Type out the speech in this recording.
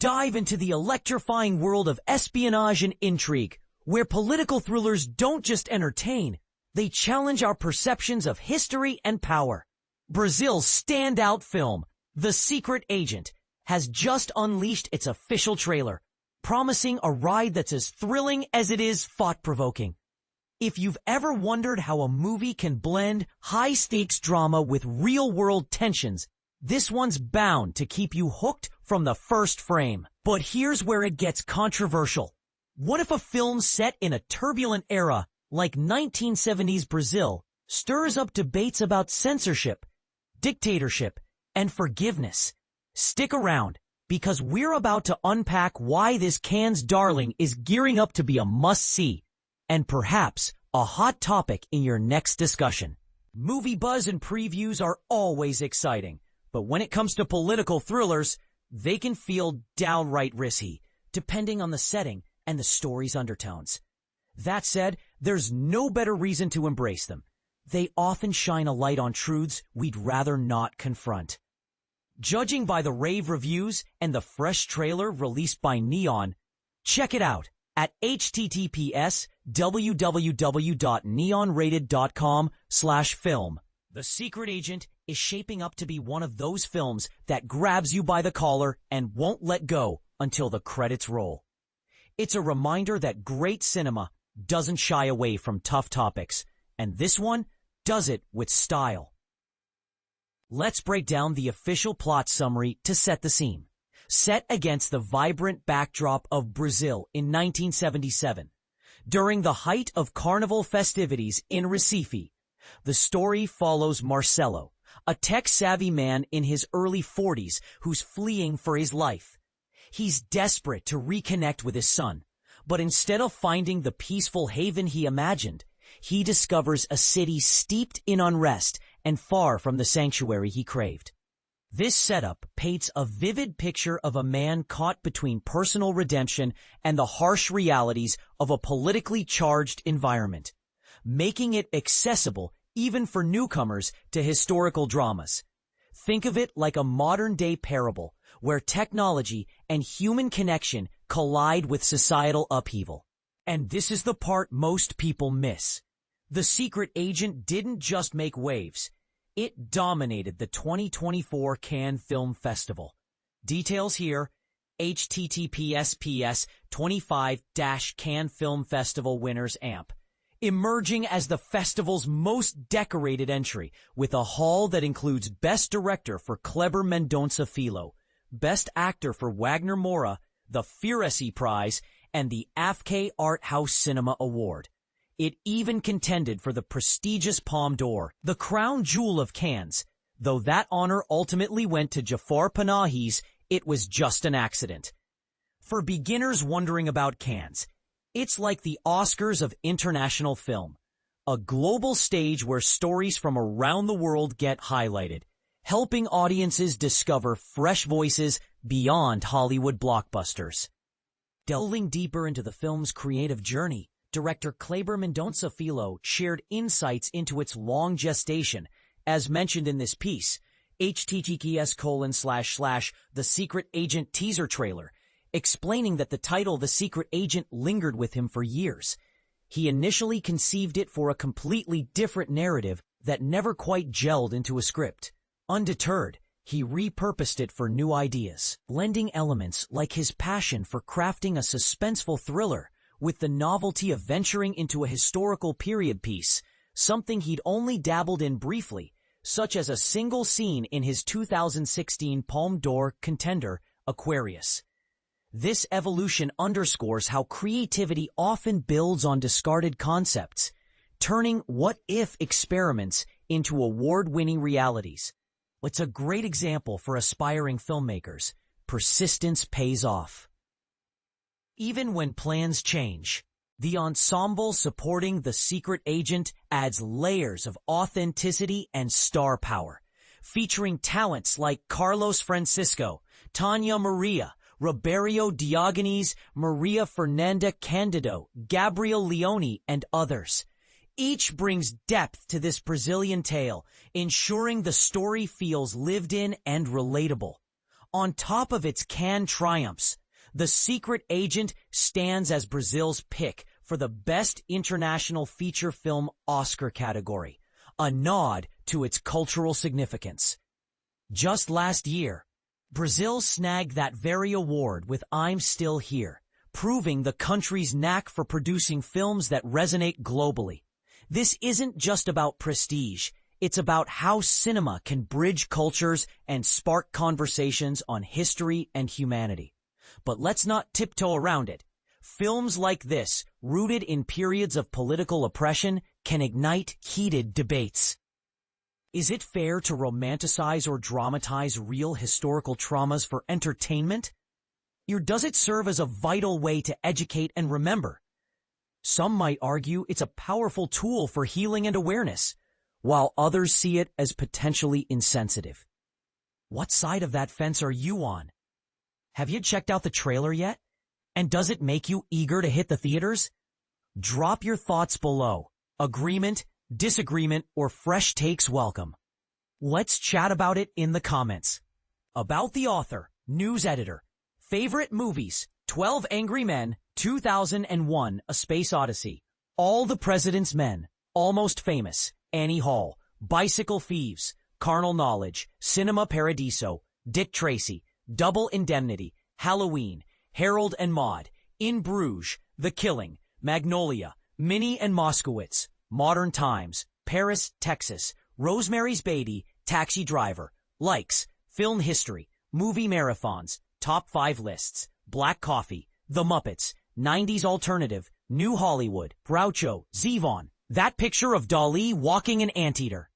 Dive into the electrifying world of espionage and intrigue, where political thrillers don't just entertain, they challenge our perceptions of history and power. Brazil's standout film, The Secret Agent, has just unleashed its official trailer, promising a ride that's as thrilling as it is thought-provoking. If you've ever wondered how a movie can blend high-stakes drama with real-world tensions, this one's bound to keep you hooked from the first frame. But here's where it gets controversial. What if a film set in a turbulent era like 1970s Brazil stirs up debates about censorship, dictatorship, and forgiveness? Stick around, because we're about to unpack why this Cannes darling is gearing up to be a must-see, and perhaps a hot topic in your next discussion. Movie buzz and previews are always exciting, but when it comes to political thrillers, they can feel downright risky, depending on the setting and the story's undertones. That said, there's no better reason to embrace them. They often shine a light on truths we'd rather not confront. Judging by the rave reviews and the fresh trailer released by Neon, check it out at https://www.neonrated.com/film. The Secret Agent is shaping up to be one of those films that grabs you by the collar and won't let go until the credits roll. It's a reminder that great cinema doesn't shy away from tough topics, and this one does it with style. Let's break down the official plot summary to set the scene. Set against the vibrant backdrop of Brazil in 1977, during the height of carnival festivities in Recife, the story follows Marcelo, a tech-savvy man in his early 40s who's fleeing for his life. He's desperate to reconnect with his son, but instead of finding the peaceful haven he imagined, he discovers a city steeped in unrest and far from the sanctuary he craved. This setup paints a vivid picture of a man caught between personal redemption and the harsh realities of a politically charged environment, making it accessible even for newcomers to historical dramas. Think of it like a modern-day parable where technology and human connection collide with societal upheaval. And this is the part most people miss. The Secret Agent didn't just make waves. It dominated the 2024 Cannes Film Festival. Details here, https://25-Cannes Film Festival Winners AMP. Emerging as the festival's most decorated entry, with a haul that includes Best Director for Kleber Mendonça Filho, Best Actor for Wagner Moura, the Firesi Prize, and the AFK Art House Cinema Award. It even contended for the prestigious Palme d'Or, the crown jewel of Cannes. Though that honor ultimately went to Jafar Panahi's, it was just an accident. For beginners wondering about Cannes, it's like the Oscars of international film, a global stage where stories from around the world get highlighted, helping audiences discover fresh voices beyond Hollywood blockbusters. Delving deeper into the film's creative journey, director Kleber Mendonça Filho shared insights into its long gestation, as mentioned in this piece, https://The Secret Agent teaser trailer, explaining that the title The Secret Agent lingered with him for years. He initially conceived it for a completely different narrative that never quite gelled into a script. Undeterred, he repurposed it for new ideas, blending elements like his passion for crafting a suspenseful thriller with the novelty of venturing into a historical period piece, something he'd only dabbled in briefly, such as a single scene in his 2016 Palme d'Or contender, Aquarius. This evolution underscores how creativity often builds on discarded concepts, turning what-if experiments into award-winning realities. It's a great example for aspiring filmmakers. Persistence pays off. Even when plans change, the ensemble supporting The Secret Agent adds layers of authenticity and star power, featuring talents like Carlos Francisco, Tania Maria, Roberto Diogenes, Maria Fernanda Candido, Gabriel Leone, and others. Each brings depth to this Brazilian tale, ensuring the story feels lived in and relatable. On top of its Cannes triumphs, The Secret Agent stands as Brazil's pick for the Best International Feature Film Oscar category, a nod to its cultural significance. Just last year, Brazil snagged that very award with I'm Still Here, proving the country's knack for producing films that resonate globally. This isn't just about prestige. It's about how cinema can bridge cultures and spark conversations on history and humanity. But let's not tiptoe around it. Films like this, rooted in periods of political oppression, can ignite heated debates. Is it fair to romanticize or dramatize real historical traumas for entertainment? Or does it serve as a vital way to educate and remember? Some might argue it's a powerful tool for healing and awareness, while others see it as potentially insensitive. What side of that fence are you on? Have you checked out the trailer yet? And does it make you eager to hit the theaters? Drop your thoughts below. Agreement, disagreement, or fresh takes welcome. Let's chat about it in the comments. About the author, news editor. Favorite movies: 12 Angry Men, 2001, A Space Odyssey, All the President's Men, Almost Famous, Annie Hall, Bicycle Thieves, Carnal Knowledge, Cinema Paradiso, Dick Tracy, Double Indemnity, Halloween, Harold and Maude, In Bruges, The Killing, Magnolia, Minnie and Moskowitz, Modern Times, Paris, Texas, Rosemary's Baby, Taxi Driver, Likes, Film History, Movie Marathons, Top 5 Lists, Black Coffee, The Muppets, 90s Alternative, New Hollywood, Groucho, Zevon, That Picture of Dali Walking an Anteater.